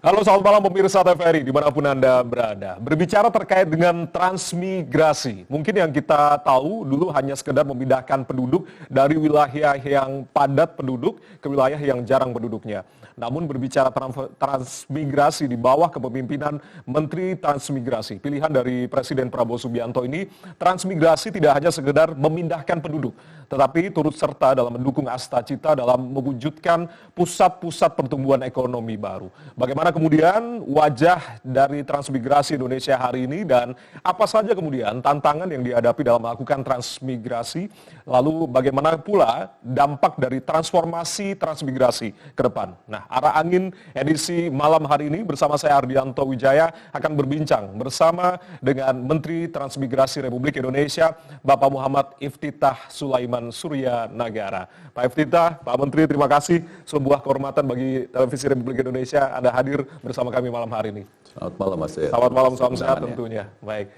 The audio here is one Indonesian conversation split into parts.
Halo, selamat malam pemirsa TVRI dimanapun Anda berada. Berbicara terkait dengan transmigrasi, mungkin yang kita tahu dulu hanya sekedar memindahkan penduduk dari wilayah yang padat penduduk ke wilayah yang jarang penduduknya. Namun berbicara transmigrasi di bawah kepemimpinan Menteri Transmigrasi, pilihan dari Presiden Prabowo Subianto ini, transmigrasi tidak hanya sekedar memindahkan penduduk, tetapi turut serta dalam mendukung Astacita dalam mewujudkan pusat-pusat pertumbuhan ekonomi baru. Bagaimana kemudian wajah dari transmigrasi Indonesia hari ini dan apa saja kemudian tantangan yang dihadapi dalam melakukan transmigrasi, lalu bagaimana pula dampak dari transformasi transmigrasi ke depan. Nah, arah angin edisi malam hari ini bersama saya Ardianto Wijaya akan berbincang bersama dengan Menteri Transmigrasi Republik Indonesia, Bapak Muhammad Iftitah Sulaiman Surya Nagara. Pak Iftitah, Pak Menteri, terima kasih. Sebuah kehormatan bagi Televisi Republik Indonesia Anda hadir bersama kami malam hari ini. Selamat malam Mas. Selamat malam, salam sehat tentunya. Baik.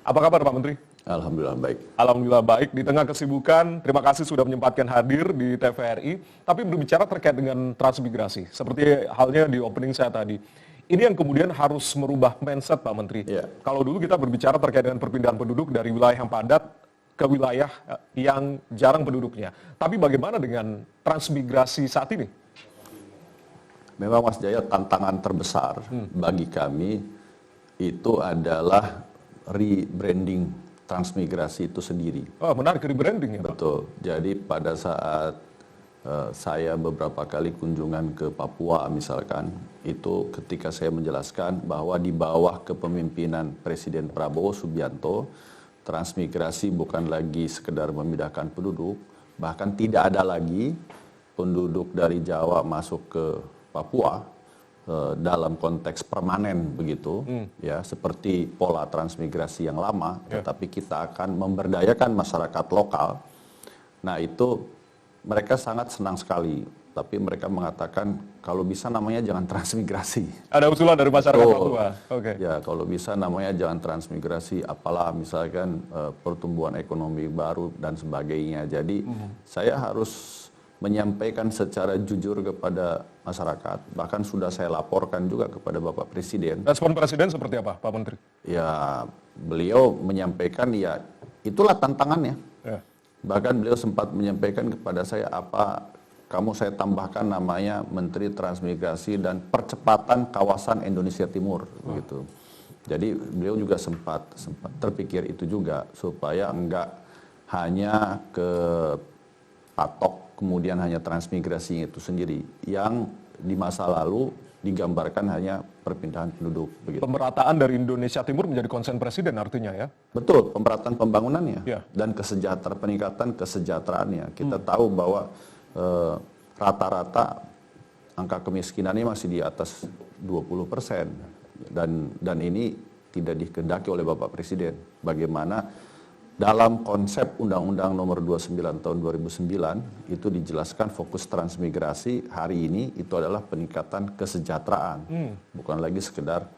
Apa kabar Pak Menteri? Alhamdulillah baik. Alhamdulillah baik. Di tengah kesibukan, terima kasih sudah menyempatkan hadir di TVRI. Tapi berbicara terkait dengan transmigrasi, seperti halnya di opening saya tadi. Ini yang kemudian harus merubah mindset Pak Menteri. Ya. Kalau dulu kita berbicara terkait dengan perpindahan penduduk dari wilayah yang padat ke wilayah yang jarang penduduknya. Tapi bagaimana dengan transmigrasi saat ini? Memang Mas Jaya, tantangan terbesar bagi kami itu adalah rebranding transmigrasi itu sendiri. Oh, menarik, rebranding ya Pak? Betul. Jadi pada saat saya beberapa kali kunjungan ke Papua misalkan, itu ketika saya menjelaskan bahwa di bawah kepemimpinan Presiden Prabowo Subianto, transmigrasi bukan lagi sekedar memindahkan penduduk, bahkan tidak ada lagi penduduk dari Jawa masuk ke Papua dalam konteks permanen begitu, ya seperti pola transmigrasi yang lama, tetapi kita akan memberdayakan masyarakat lokal. Nah itu mereka sangat senang sekali, tapi mereka mengatakan kalau bisa namanya jangan transmigrasi. Ada usulan dari masyarakat Papua. Oke. Ya kalau bisa namanya jangan transmigrasi, apalah misalkan pertumbuhan ekonomi baru dan sebagainya. Jadi saya harus menyampaikan secara jujur kepada masyarakat. Bahkan sudah saya laporkan juga kepada Bapak Presiden. Respon Presiden seperti apa, Pak Menteri? Ya, beliau menyampaikan ya itulah tantangannya. Ya. Bahkan beliau sempat menyampaikan kepada saya saya tambahkan namanya Menteri Transmigrasi dan Percepatan Kawasan Indonesia Timur begitu. Jadi beliau juga sempat terpikir itu juga supaya enggak hanya ke patok kemudian hanya transmigrasinya itu sendiri, yang di masa lalu digambarkan hanya perpindahan penduduk. Begitu. Pemerataan dari Indonesia Timur menjadi konsen Presiden artinya ya? Betul, pemerataan pembangunannya dan peningkatan kesejahteraannya. Kita tahu bahwa rata-rata angka kemiskinannya masih di atas 20%, dan ini tidak dikehendaki oleh Bapak Presiden. Bagaimana dalam konsep Undang-Undang Nomor 29 Tahun 2009 itu dijelaskan fokus transmigrasi hari ini itu adalah peningkatan kesejahteraan, bukan lagi sekedar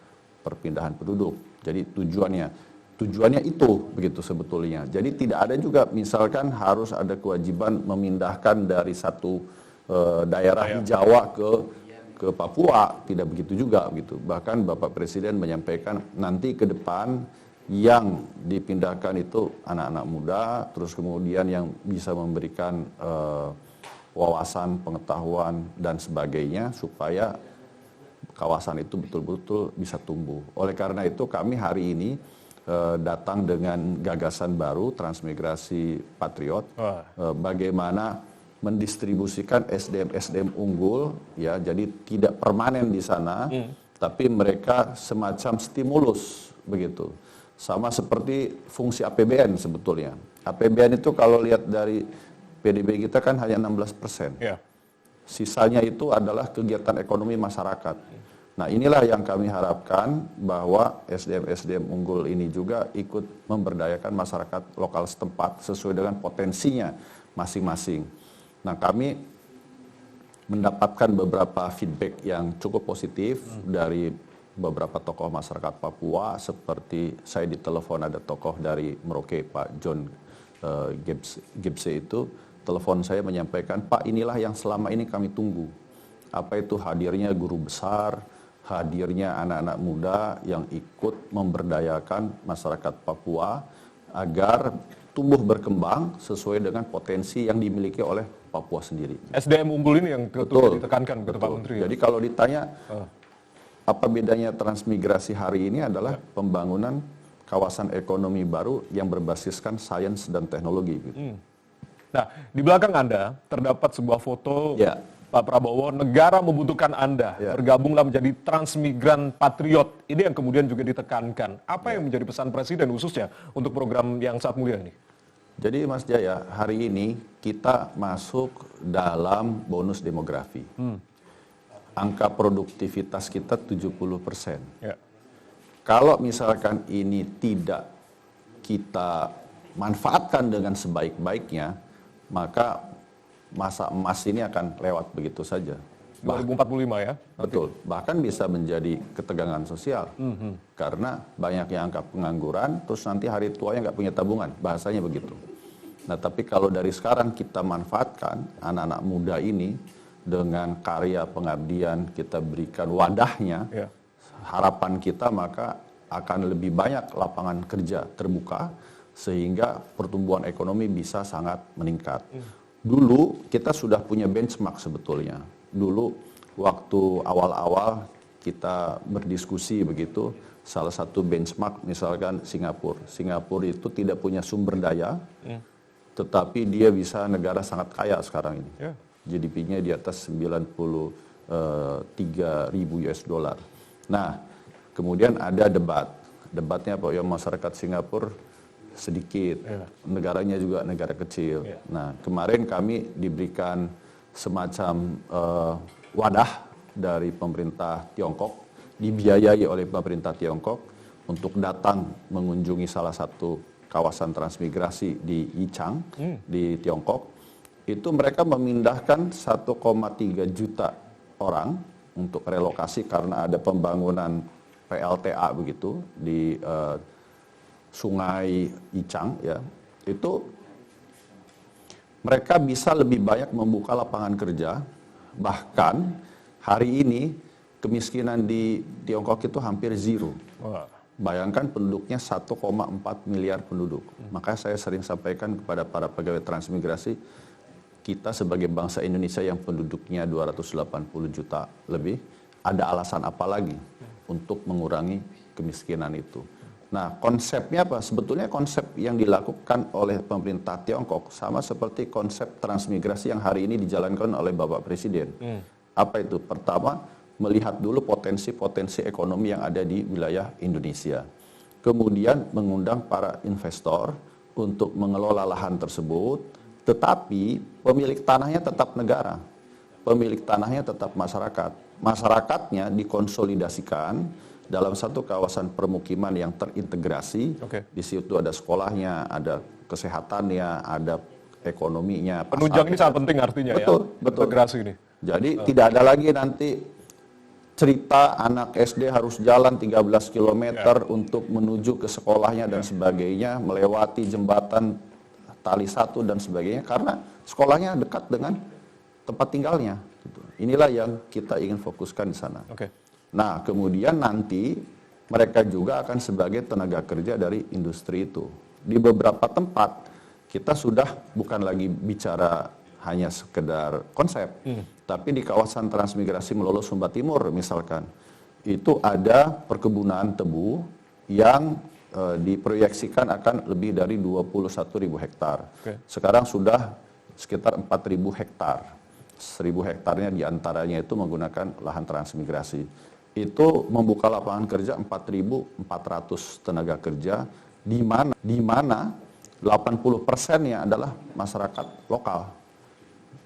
perpindahan penduduk. Jadi tujuannya itu begitu sebetulnya. Jadi tidak ada juga misalkan harus ada kewajiban memindahkan dari satu daerah di Jawa ke Papua, tidak begitu juga gitu. Bahkan Bapak Presiden menyampaikan nanti ke depan yang dipindahkan itu anak-anak muda, terus kemudian yang bisa memberikan wawasan, pengetahuan, dan sebagainya, supaya kawasan itu betul-betul bisa tumbuh. Oleh karena itu kami hari ini datang dengan gagasan baru, Transmigrasi Patriot, bagaimana mendistribusikan SDM-SDM unggul, ya, jadi tidak permanen di sana, tapi mereka semacam stimulus, begitu. Sama seperti fungsi APBN sebetulnya. APBN itu kalau lihat dari PDB kita kan hanya 16%. Ya. Sisanya itu adalah kegiatan ekonomi masyarakat. Nah inilah yang kami harapkan bahwa SDM-SDM unggul ini juga ikut memberdayakan masyarakat lokal setempat sesuai dengan potensinya masing-masing. Nah kami mendapatkan beberapa feedback yang cukup positif dari beberapa tokoh masyarakat Papua, seperti saya ditelepon ada tokoh dari Merauke, Pak John Gibse itu, telepon saya menyampaikan, Pak inilah yang selama ini kami tunggu. Apa itu hadirnya guru besar, hadirnya anak-anak muda yang ikut memberdayakan masyarakat Papua agar tumbuh berkembang sesuai dengan potensi yang dimiliki oleh Papua sendiri. SDM unggul ini yang betul ditekankan betul Pak Menteri. Jadi kalau ditanya apa bedanya transmigrasi hari ini adalah pembangunan kawasan ekonomi baru yang berbasiskan sains dan teknologi. Gitu. Nah, di belakang Anda terdapat sebuah foto Pak Prabowo, negara membutuhkan Anda, bergabunglah menjadi transmigran patriot. Ini yang kemudian juga ditekankan. Apa yang menjadi pesan Presiden khususnya untuk program yang saat mulia ini? Jadi Mas Jaya, hari ini kita masuk dalam bonus demografi. Angka produktivitas kita 70%. Kalau misalkan ini tidak kita manfaatkan dengan sebaik-baiknya, maka masa emas ini akan lewat begitu saja. 2045 ya? Betul. Bahkan bisa menjadi ketegangan sosial. Karena banyaknya angka pengangguran, terus nanti hari tuanya nggak punya tabungan. Bahasanya begitu. Nah, tapi kalau dari sekarang kita manfaatkan anak-anak muda ini dengan karya pengabdian, kita berikan wadahnya, harapan kita maka akan lebih banyak lapangan kerja terbuka, sehingga pertumbuhan ekonomi bisa sangat meningkat. Dulu kita sudah punya benchmark sebetulnya. Dulu waktu awal-awal kita berdiskusi begitu, salah satu benchmark misalkan Singapura. Singapura itu tidak punya sumber daya, tetapi dia bisa negara sangat kaya sekarang ini. GDP-nya di atas 93.000 US dollar. Nah, kemudian ada debat. Debatnya apa? Ya, masyarakat Singapura sedikit, negaranya juga negara kecil. Nah, kemarin kami diberikan semacam wadah dari pemerintah Tiongkok, dibiayai oleh pemerintah Tiongkok untuk datang mengunjungi salah satu kawasan transmigrasi di Yichang di Tiongkok. Itu mereka memindahkan 1,3 juta orang untuk relokasi karena ada pembangunan PLTA begitu di Sungai Yichang, ya. Itu mereka bisa lebih banyak membuka lapangan kerja. Bahkan hari ini kemiskinan di Tiongkok itu hampir zero. Bayangkan penduduknya 1,4 miliar penduduk. Maka saya sering sampaikan kepada para pegawai transmigrasi, kita sebagai bangsa Indonesia yang penduduknya 280 juta lebih, ada alasan apa lagi untuk mengurangi kemiskinan itu? Nah, konsepnya apa? Sebetulnya konsep yang dilakukan oleh pemerintah Tiongkok sama seperti konsep transmigrasi yang hari ini dijalankan oleh Bapak Presiden. Apa itu? Pertama, melihat dulu potensi-potensi ekonomi yang ada di wilayah Indonesia. Kemudian mengundang para investor untuk mengelola lahan tersebut, tetapi pemilik tanahnya tetap negara. Pemilik tanahnya tetap masyarakat. Masyarakatnya dikonsolidasikan dalam satu kawasan permukiman yang terintegrasi. Di situ ada sekolahnya, ada kesehatannya, ada ekonominya. Penunjang ini sangat penting artinya. Betul. Integrasi ini. Jadi tidak ada lagi nanti cerita anak SD harus jalan 13 km untuk menuju ke sekolahnya dan sebagainya, melewati jembatan tali satu dan sebagainya, karena sekolahnya dekat dengan tempat tinggalnya. Inilah yang kita ingin fokuskan di sana. Nah, kemudian nanti mereka juga akan sebagai tenaga kerja dari industri itu. Di beberapa tempat kita sudah bukan lagi bicara hanya sekedar konsep, tapi di kawasan transmigrasi Melolo Sumba Timur misalkan, itu ada perkebunan tebu yang diproyeksikan akan lebih dari 21.000 hektar. Sekarang sudah sekitar 4.000 hektar. 1.000 hektarnya diantaranya itu menggunakan lahan transmigrasi. Itu membuka lapangan kerja 4.400 tenaga kerja, di mana 80%-nya adalah masyarakat lokal,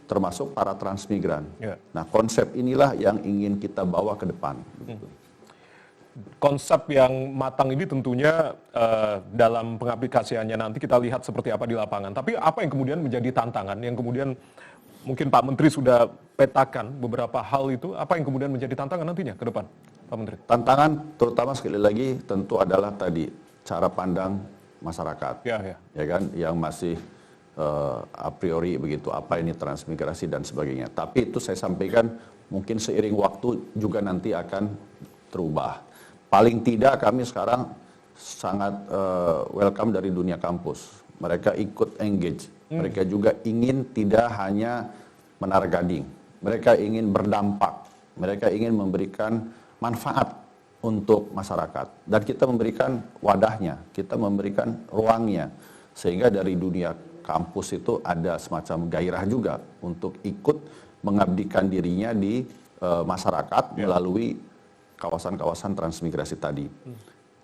termasuk para transmigran. Nah, konsep inilah yang ingin kita bawa ke depan. Konsep yang matang ini tentunya dalam pengaplikasiannya nanti kita lihat seperti apa di lapangan. Tapi apa yang kemudian menjadi tantangan, yang kemudian mungkin Pak Menteri sudah petakan beberapa hal itu, apa yang kemudian menjadi tantangan nantinya ke depan, Pak Menteri? Tantangan terutama sekali lagi tentu adalah tadi cara pandang masyarakat, ya kan, yang masih a priori begitu apa ini transmigrasi dan sebagainya. Tapi itu saya sampaikan mungkin seiring waktu juga nanti akan terubah. Paling tidak kami sekarang sangat welcome dari dunia kampus. Mereka ikut engage. Mereka juga ingin tidak hanya menara gading. Mereka ingin berdampak. Mereka ingin memberikan manfaat untuk masyarakat. Dan kita memberikan wadahnya, kita memberikan ruangnya. Sehingga dari dunia kampus itu ada semacam gairah juga untuk ikut mengabdikan dirinya di masyarakat melalui kawasan-kawasan transmigrasi tadi.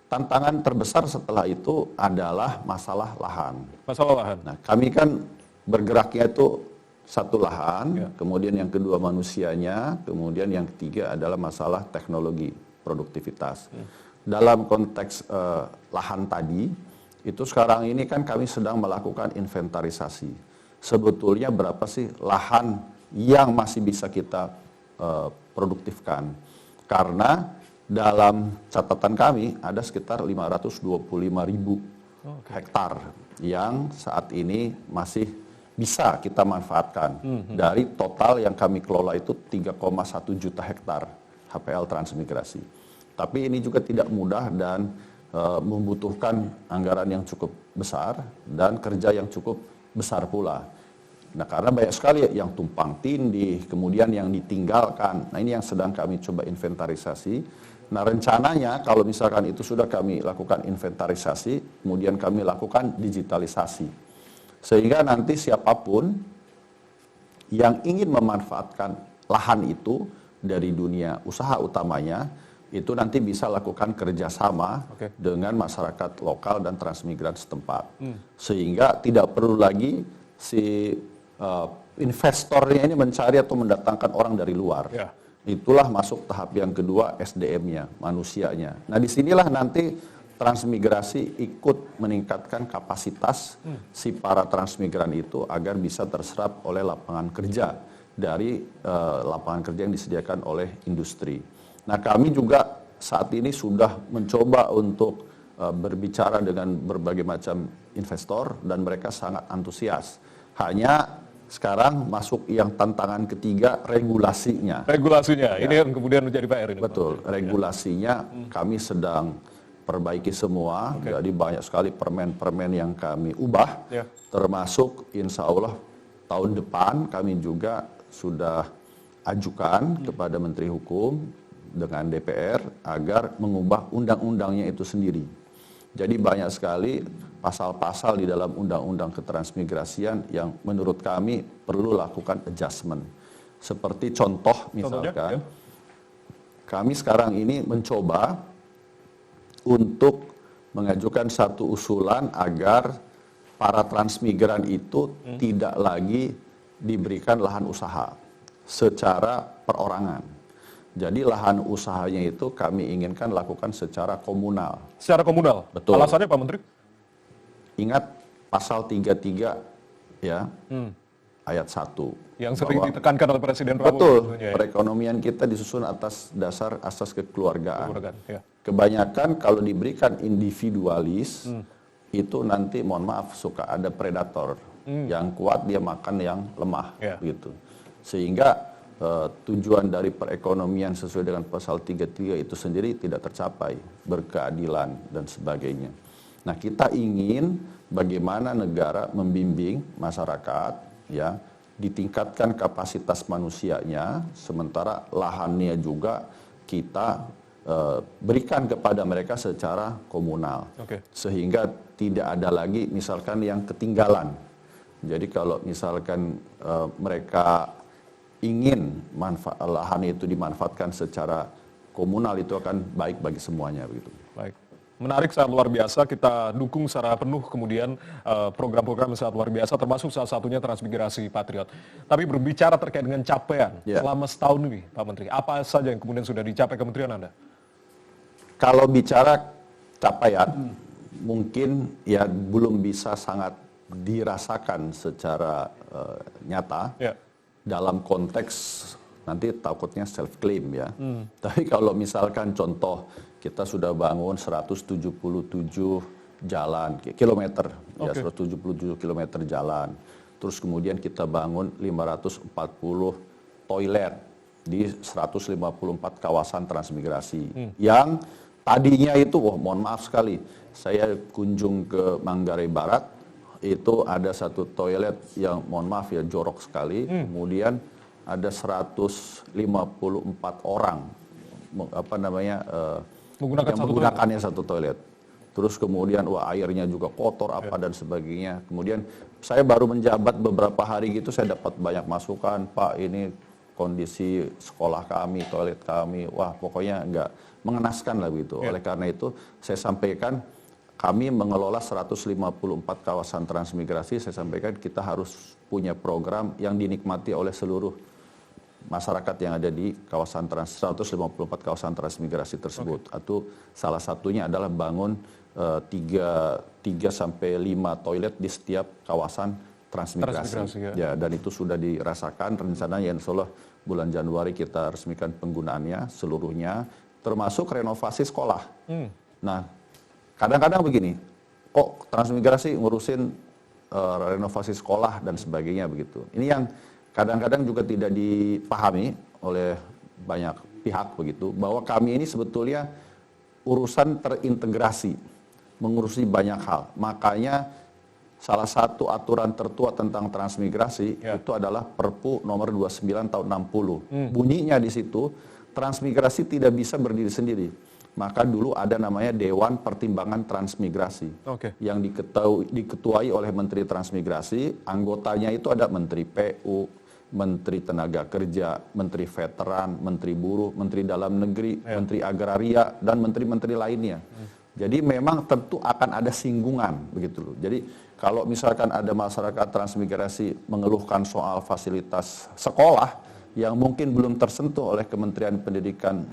Tantangan terbesar setelah itu adalah masalah lahan. Masalah lahan. Nah, kami kan bergeraknya itu satu lahan, kemudian yang kedua manusianya, kemudian yang ketiga adalah masalah teknologi, produktivitas. Dalam konteks lahan tadi, itu sekarang ini kan kami sedang melakukan inventarisasi. Sebetulnya berapa sih lahan yang masih bisa kita produktifkan? Karena dalam catatan kami ada sekitar 525.000 hektar yang saat ini masih bisa kita manfaatkan. Dari total yang kami kelola itu 3,1 juta hektar HPL transmigrasi. Tapi ini juga tidak mudah dan membutuhkan anggaran yang cukup besar dan kerja yang cukup besar pula. Nah, karena banyak sekali yang tumpang tindih, kemudian yang ditinggalkan. Nah, ini yang sedang kami coba inventarisasi. Nah, rencananya kalau misalkan itu sudah kami lakukan inventarisasi, kemudian kami lakukan digitalisasi. Sehingga nanti siapapun yang ingin memanfaatkan lahan itu dari dunia usaha utamanya, itu nanti bisa lakukan kerjasama dengan masyarakat lokal dan transmigran setempat. Sehingga tidak perlu lagi si investornya ini mencari atau mendatangkan orang dari luar. Itulah masuk tahap yang kedua, SDM-nya, manusianya. Nah, disinilah nanti transmigrasi ikut meningkatkan kapasitas si para transmigran itu agar bisa terserap oleh lapangan kerja dari lapangan kerja yang disediakan oleh industri. Nah, kami juga saat ini sudah mencoba untuk berbicara dengan berbagai macam investor dan mereka sangat antusias. Hanya sekarang masuk yang tantangan ketiga, regulasinya. Regulasinya, ini yang kemudian menjadi PR ini. Betul, regulasinya kami sedang perbaiki semua. Jadi banyak sekali permen-permen yang kami ubah, termasuk insya Allah tahun depan kami juga sudah ajukan kepada Menteri Hukum dengan DPR agar mengubah undang-undangnya itu sendiri. Jadi banyak sekali pasal-pasal di dalam undang-undang ketransmigrasian yang menurut kami perlu lakukan adjustment. Seperti contoh misalkan, kami sekarang ini mencoba untuk mengajukan satu usulan agar para transmigran itu tidak lagi diberikan lahan usaha secara perorangan. Jadi lahan usahanya itu kami inginkan lakukan secara komunal. Secara komunal? Betul. Alasannya Pak Menteri? Ingat pasal 33 ya, ayat 1. Yang sering ditekankan oleh Presiden Prabowo. Betul, perekonomian kita disusun atas dasar asas kekeluargaan. Kebanyakan kalau diberikan individualis, itu nanti mohon maaf suka ada predator. Yang kuat dia makan yang lemah. Gitu. Sehingga tujuan dari perekonomian sesuai dengan pasal 33 itu sendiri tidak tercapai, berkeadilan dan sebagainya. Nah, kita ingin bagaimana negara membimbing masyarakat ya, ditingkatkan kapasitas manusianya, sementara lahannya juga kita berikan kepada mereka secara komunal. Sehingga tidak ada lagi misalkan yang ketinggalan. Jadi kalau misalkan mereka ingin lahan itu dimanfaatkan secara komunal, itu akan baik bagi semuanya begitu. Baik. Menarik, sangat luar biasa. Kita dukung secara penuh kemudian program-program yang sangat luar biasa, termasuk salah satunya transmigrasi Patriot. Tapi berbicara terkait dengan capaian selama setahun ini, Pak Menteri, apa saja yang kemudian sudah dicapai Kementerian Anda? Kalau bicara capaian, mungkin ya belum bisa sangat dirasakan secara nyata. Dalam konteks nanti takutnya self claim ya. Tapi kalau misalkan contoh kita sudah bangun 177 jalan kilometer ya 177 km jalan. Terus kemudian kita bangun 540 toilet di 154 kawasan transmigrasi. Yang tadinya itu, mohon maaf sekali, saya kunjung ke Manggarai Barat, itu ada satu toilet yang mohon maaf ya jorok sekali, kemudian ada 154 orang yang menggunakannya satu toilet. Terus kemudian airnya juga kotor dan sebagainya. Kemudian saya baru menjabat beberapa hari gitu, saya dapat banyak masukan, Pak, ini kondisi sekolah kami, toilet kami, pokoknya nggak mengenaskan lah gitu. Oleh karena itu saya sampaikan, kami mengelola 154 kawasan transmigrasi, saya sampaikan kita harus punya program yang dinikmati oleh seluruh masyarakat yang ada di kawasan 154 kawasan transmigrasi tersebut. Atau salah satunya adalah bangun 3 sampai 5 toilet di setiap kawasan transmigrasi. Ya, dan itu sudah dirasakan, rencananya insya Allah bulan Januari kita resmikan penggunaannya seluruhnya, termasuk renovasi sekolah. Nah, kadang-kadang begini, kok transmigrasi ngurusin renovasi sekolah dan sebagainya begitu. Ini yang kadang-kadang juga tidak dipahami oleh banyak pihak begitu, bahwa kami ini sebetulnya urusan terintegrasi, mengurusi banyak hal. Makanya salah satu aturan tertua tentang transmigrasi itu adalah Perpu nomor 29 tahun 60. Bunyinya di situ, transmigrasi tidak bisa berdiri sendiri. Maka dulu ada namanya Dewan Pertimbangan Transmigrasi yang diketuai oleh Menteri Transmigrasi. Anggotanya itu ada Menteri PU, Menteri Tenaga Kerja, Menteri Veteran, Menteri Buruh, Menteri Dalam Negeri, Menteri Agraria, dan menteri-menteri lainnya. Jadi memang tentu akan ada singgungan begitu loh. Jadi kalau misalkan ada masyarakat transmigrasi mengeluhkan soal fasilitas sekolah yang mungkin belum tersentuh oleh Kementerian Pendidikan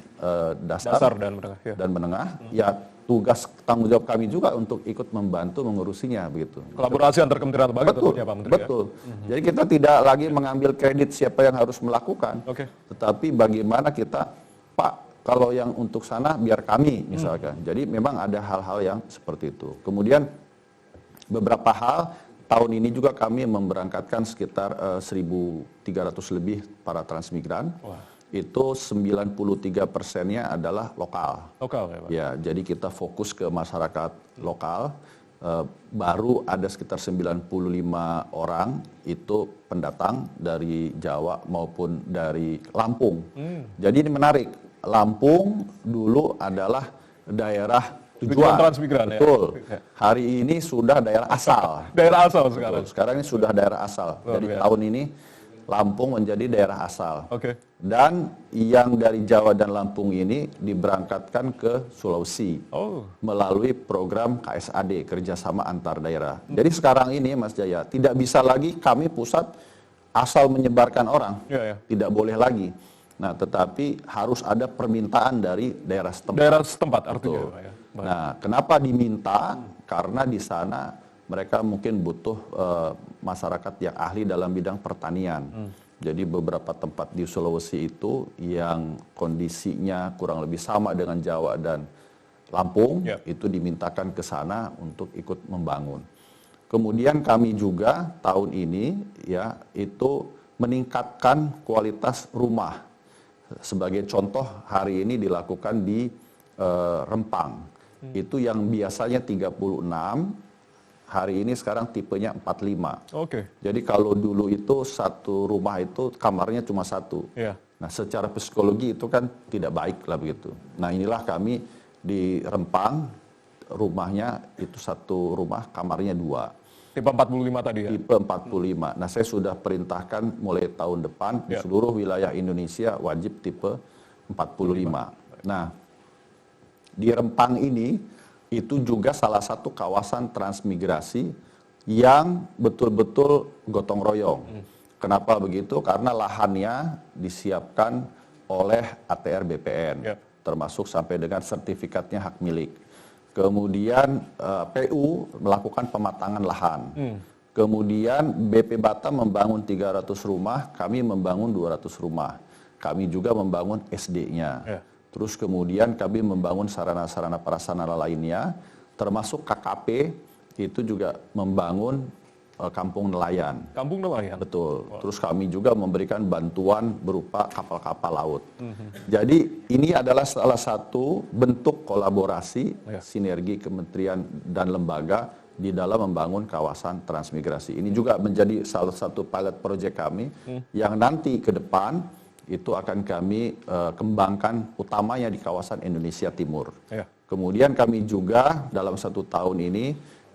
dasar dan menengah, ya tugas tanggung jawab kami juga untuk ikut membantu mengurusinya begitu. Kolaborasi antar kementerian lembaga tentunya Pak Menteri. Betul. Jadi kita tidak lagi mengambil kredit siapa yang harus melakukan, tetapi bagaimana kita, Pak, kalau yang untuk sana biar kami misalkan. Jadi memang ada hal-hal yang seperti itu. Kemudian beberapa hal, tahun ini juga kami memberangkatkan sekitar 1.300 lebih para transmigran. Itu 93%-nya adalah lokal. Ya, jadi kita fokus ke masyarakat lokal. Baru ada sekitar 95 orang itu pendatang dari Jawa maupun dari Lampung. Jadi ini menarik. Lampung dulu adalah daerah tujuan transmigran. Betul. Hari ini sudah daerah asal. Daerah asal sekarang. Sekarang ini sudah daerah asal. Jadi tahun ini Lampung menjadi daerah asal. Dan yang dari Jawa dan Lampung ini diberangkatkan ke Sulawesi melalui program KSAD, kerjasama antar daerah. Jadi sekarang ini Mas Jaya, tidak bisa lagi kami pusat asal menyebarkan orang. Tidak boleh lagi. Nah, tetapi harus ada permintaan dari daerah setempat. Daerah setempat artinya. Nah, kenapa diminta? Karena di sana mereka mungkin butuh masyarakat yang ahli dalam bidang pertanian. Jadi beberapa tempat di Sulawesi itu yang kondisinya kurang lebih sama dengan Jawa dan Lampung, itu dimintakan ke sana untuk ikut membangun. Kemudian kami juga tahun ini ya itu meningkatkan kualitas rumah. Sebagai contoh, hari ini dilakukan di Rempang. Itu yang biasanya 36, hari ini sekarang tipenya 45. Jadi kalau dulu itu satu rumah itu kamarnya cuma satu. Nah, secara psikologi itu kan tidak baik lah begitu. Nah, inilah kami di Rempang, rumahnya itu satu rumah, kamarnya 2. Tipe 45 tadi ya? Tipe 45. Nah, saya sudah perintahkan mulai tahun depan di seluruh wilayah Indonesia wajib tipe 45. Nah, di Rempang ini itu juga salah satu kawasan transmigrasi yang betul-betul gotong royong. Kenapa begitu? Karena lahannya disiapkan oleh ATR BPN, termasuk sampai dengan sertifikatnya hak milik. Kemudian PU melakukan pematangan lahan. Kemudian BP Batam membangun 300 rumah, kami membangun 200 rumah. Kami juga membangun SD-nya. Terus kemudian kami membangun sarana-sarana prasarana lainnya, termasuk KKP itu juga membangun kampung nelayan. Kampung nelayan. Betul. Terus kami juga memberikan bantuan berupa kapal-kapal laut. Jadi ini adalah salah satu bentuk kolaborasi sinergi kementerian dan lembaga di dalam membangun kawasan transmigrasi. Ini juga menjadi salah satu pilot project kami yang nanti ke depan itu akan kami kembangkan utamanya di kawasan Indonesia Timur. Kemudian kami juga dalam 1 tahun ini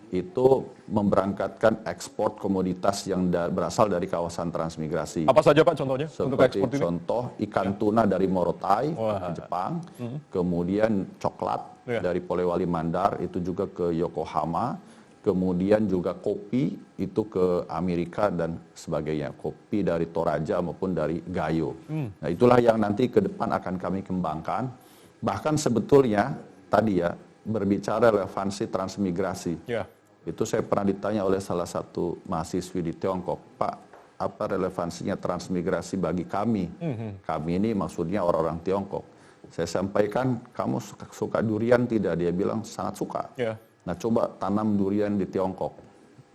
itu memberangkatkan ekspor komoditas yang berasal dari kawasan transmigrasi. Apa saja Pak contohnya untuk Seperti ekspor ini? contoh ikan tuna dari Morotai ke Jepang, kemudian coklat dari Polewali Mandar itu juga ke Yokohama, kemudian juga kopi itu ke Amerika dan sebagainya, kopi dari Toraja maupun dari Gayo. Nah itulah yang nanti ke depan akan kami kembangkan. Bahkan sebetulnya tadi ya berbicara relevansi transmigrasi. Itu saya pernah ditanya oleh salah satu mahasiswi di Tiongkok, Pak, apa relevansinya transmigrasi bagi kami? Kami ini maksudnya orang-orang Tiongkok. Saya sampaikan, kamu suka durian tidak? Dia bilang sangat suka. Nah coba tanam durian di Tiongkok,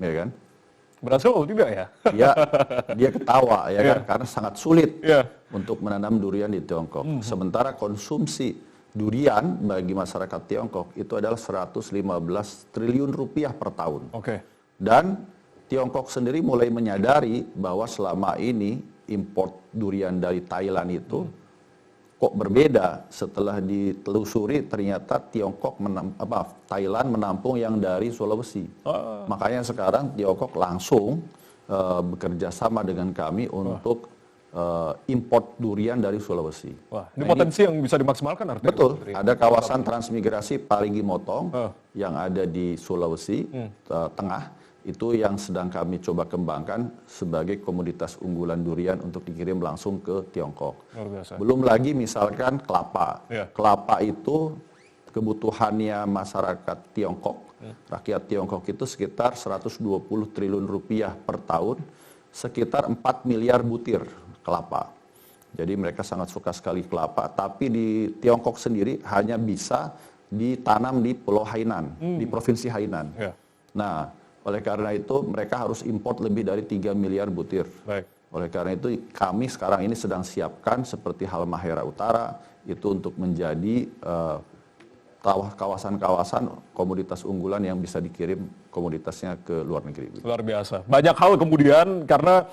ya kan? Berhasil atau tidak ya? Dia ketawa ya kan, karena sangat sulit untuk menanam durian di Tiongkok. Sementara konsumsi durian bagi masyarakat Tiongkok itu adalah 115 triliun rupiah per tahun. Dan Tiongkok sendiri mulai menyadari bahwa selama ini import durian dari Thailand itu kok berbeda. Setelah ditelusuri ternyata Thailand menampung yang dari Sulawesi. Makanya sekarang Tiongkok langsung bekerja sama dengan kami untuk import durian dari Sulawesi. Wah, ini potensi yang bisa dimaksimalkan artinya. Betul, ada kawasan transmigrasi Parigi Motong yang ada di Sulawesi Tengah, itu yang sedang kami coba kembangkan sebagai komoditas unggulan durian untuk dikirim langsung ke Tiongkok. Belum lagi misalkan kelapa. Kelapa itu kebutuhannya masyarakat Tiongkok, rakyat Tiongkok itu sekitar 120 triliun rupiah per tahun, sekitar 4 miliar butir kelapa. Jadi mereka sangat suka sekali kelapa, tapi di Tiongkok sendiri hanya bisa ditanam di Pulau Hainan, di Provinsi Hainan. Nah, oleh karena itu mereka harus import lebih dari 3 miliar butir. Oleh karena itu kami sekarang ini sedang siapkan seperti Halmahera Utara, itu untuk menjadi kawasan-kawasan komoditas unggulan yang bisa dikirim komoditasnya ke luar negeri. Luar biasa. Banyak hal kemudian karena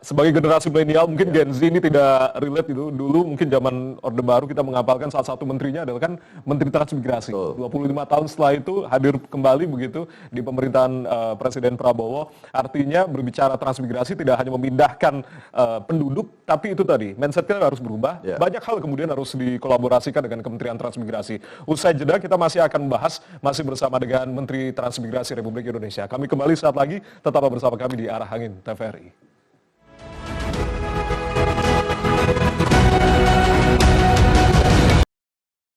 sebagai generasi milenial mungkin Gen Z ini tidak relate itu. Dulu mungkin zaman Orde Baru kita mengapalkan salah satu menterinya adalah kan Menteri Transmigrasi. 25 tahun setelah itu hadir kembali begitu di pemerintahan Presiden Prabowo. Artinya berbicara transmigrasi tidak hanya memindahkan penduduk, tapi itu tadi mindset kita harus berubah. Banyak hal kemudian harus dikolaborasikan dengan Kementerian Transmigrasi. Usai jeda kita masih akan membahas masih bersama dengan Menteri Transmigrasi Republik Indonesia. Kami kembali saat lagi, tetaplah bersama kami di Arah Angin TVRI.